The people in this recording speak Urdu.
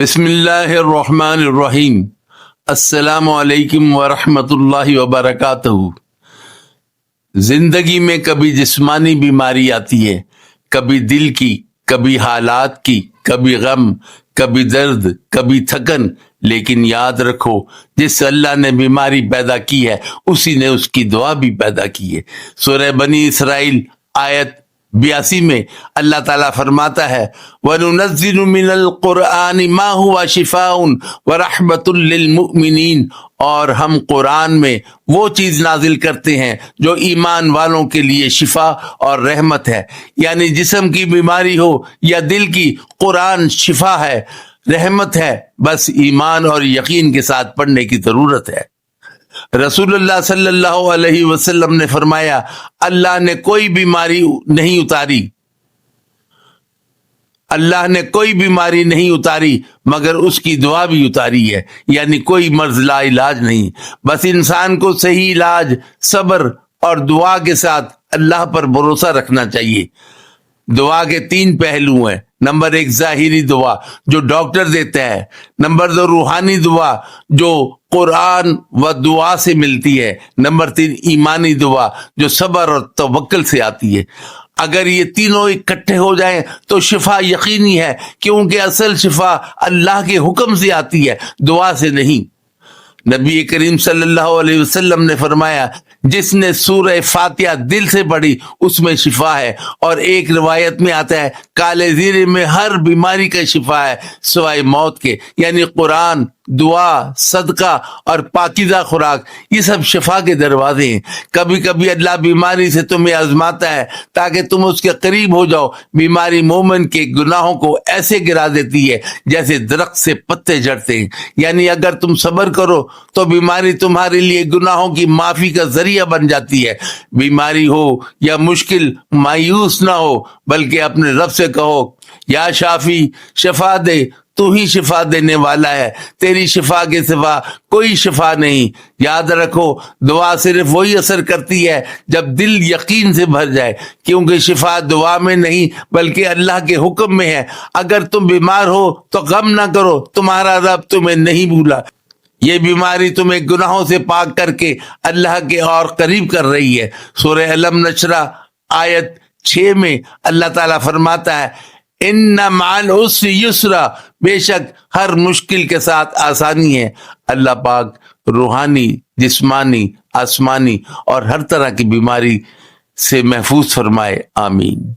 بسم اللہ الرحمن الرحیم۔ السلام علیکم ورحمۃ اللہ وبرکاتہ۔ زندگی میں کبھی جسمانی بیماری آتی ہے، کبھی دل کی، کبھی حالات کی، کبھی غم، کبھی درد، کبھی تھکن، لیکن یاد رکھو جس اللہ نے بیماری پیدا کی ہے اسی نے اس کی دعا بھی پیدا کی ہے۔ سورہ بنی اسرائیل آیت 82 میں اللہ تعالیٰ فرماتا ہے وَنُنَزِّلُ مِنَ الْقُرْآنِ مَا هُوَ شِفَاءٌ وَرَحْمَةٌ لِّلْمُؤْمِنِينَ، اور ہم قرآن میں وہ چیز نازل کرتے ہیں جو ایمان والوں کے لیے شفا اور رحمت ہے، یعنی جسم کی بیماری ہو یا دل کی، قرآن شفا ہے، رحمت ہے، بس ایمان اور یقین کے ساتھ پڑھنے کی ضرورت ہے۔ رسول اللہ صلی اللہ علیہ وسلم نے فرمایا اللہ نے کوئی بیماری نہیں اتاری، اللہ نے کوئی بیماری نہیں اتاری مگر اس کی دعا بھی اتاری ہے، یعنی کوئی مرض لا علاج نہیں، بس انسان کو صحیح علاج صبر اور دعا کے ساتھ اللہ پر بھروسہ رکھنا چاہیے۔ دعا کے 3 پہلو ہیں۔ نمبر 1 ظاہری دعا جو ڈاکٹر دیتا ہے، نمبر 2 روحانی دعا جو قرآن و دعا سے ملتی ہے، نمبر 3 ایمانی دعا جو صبر اور توکل سے آتی ہے۔ اگر یہ تینوں اکٹھے ہو جائیں تو شفا یقینی ہے، کیونکہ اصل شفا اللہ کے حکم سے آتی ہے، دعا سے نہیں۔ نبی کریم صلی اللہ علیہ وسلم نے فرمایا جس نے سورہ فاتحہ دل سے پڑھی اس میں شفا ہے، اور ایک روایت میں آتا ہے کالے زیرے میں ہر بیماری کا شفا ہے سوائے موت کے، یعنی قرآن، دعا، صدقہ اور پاکیزہ خوراک یہ سب شفا کے دروازے ہیں۔ کبھی کبھی اللہ بیماری سے تمہیں آزماتا ہے تاکہ تم اس کے قریب ہو جاؤ۔ بیماری مومن کے گناہوں کو ایسے گرا دیتی ہے جیسے درخت سے پتے جھڑتے ہیں، یعنی اگر تم صبر کرو تو بیماری تمہارے لیے گناہوں کی معافی کا ذریعہ بن جاتی ہے۔ بیماری ہو یا مشکل، مایوس نہ ہو بلکہ اپنے رب سے کہو یا شافی شفا دے، تو ہی شفا دینے والا ہے، تیری شفا کے سوا کوئی شفا نہیں۔ یاد رکھو دعا صرف وہی اثر کرتی ہے جب دل یقین سے بھر جائے، کیونکہ شفا دعا میں نہیں بلکہ اللہ کے حکم میں ہے۔ اگر تم بیمار ہو تو غم نہ کرو، تمہارا رب تمہیں نہیں بھولا۔ یہ بیماری تمہیں گناہوں سے پاک کر کے اللہ کے اور قریب کر رہی ہے۔ سورہ علم نشرہ آیت 6 میں اللہ تعالیٰ فرماتا ہے ان مع العسر یسرا، بے شک ہر مشکل کے ساتھ آسانی ہے۔ اللہ پاک روحانی، جسمانی، آسمانی اور ہر طرح کی بیماری سے محفوظ فرمائے، آمین۔